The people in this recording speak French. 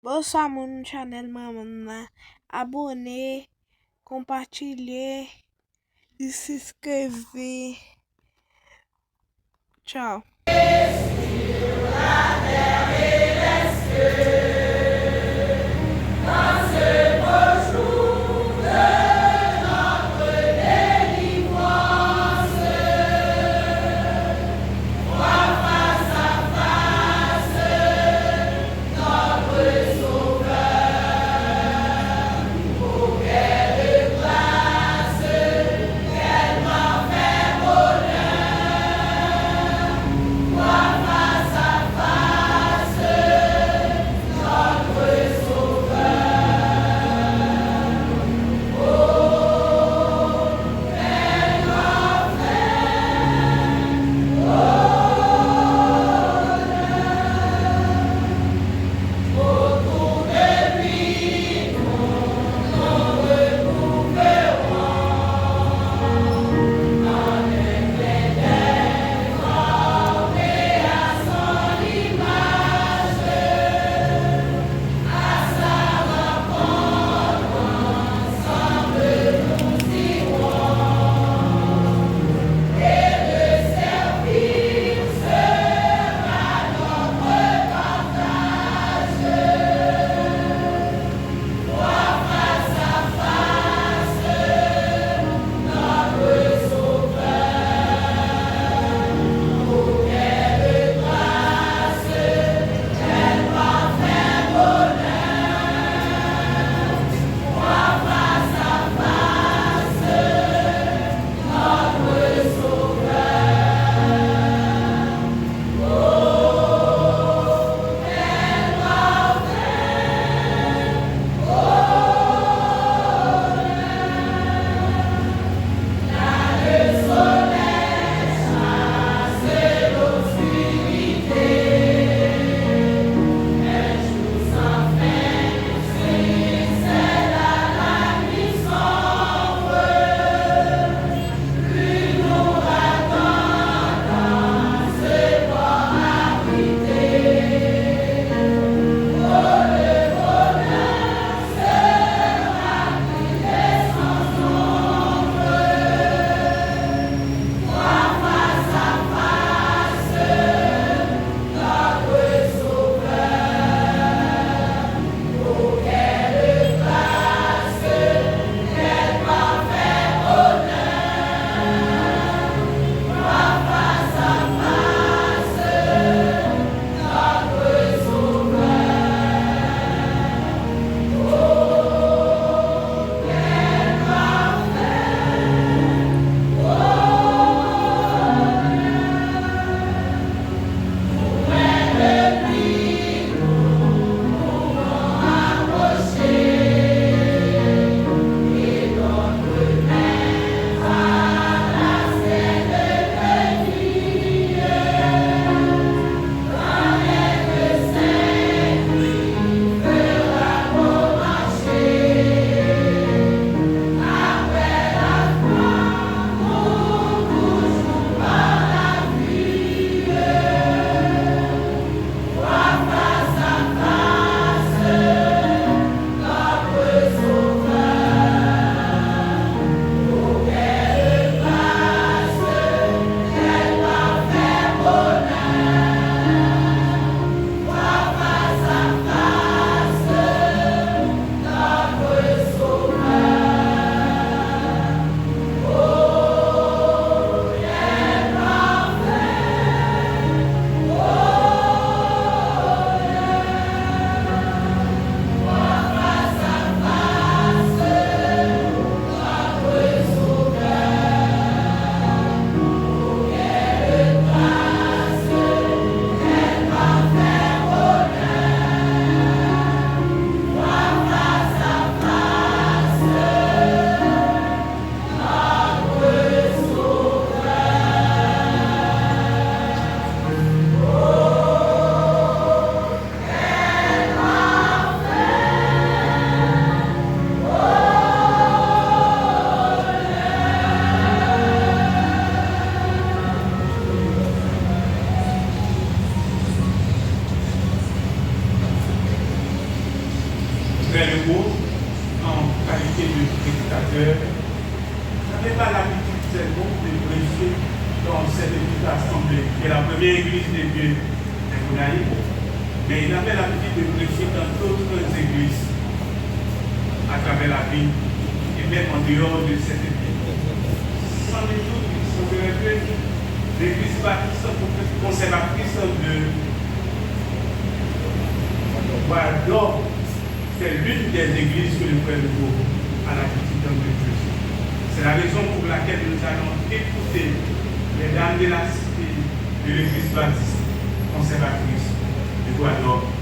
Bonsoir mon channel maman. Abonnez, compartilhez e se inscrever. Tchau. frère Legault, en qualité de prédicateur, n'avait pas l'habitude seulement de prêcher dans cette petite assemblée, qui est la première église de Dieu de Gonaïves, mais il avait l'habitude de prêcher dans d'autres églises à travers la ville et même en dehors de cette église. Sans les doute, il semblerait que l'église baptiste conservatrice de Guadeloupe, c'est l'une des églises que le frère Legault a l'habitude de prêcher. C'est la raison pour laquelle nous allons écouter les dames de la cité de l'église baptiste conservatrice de Guadeloupe.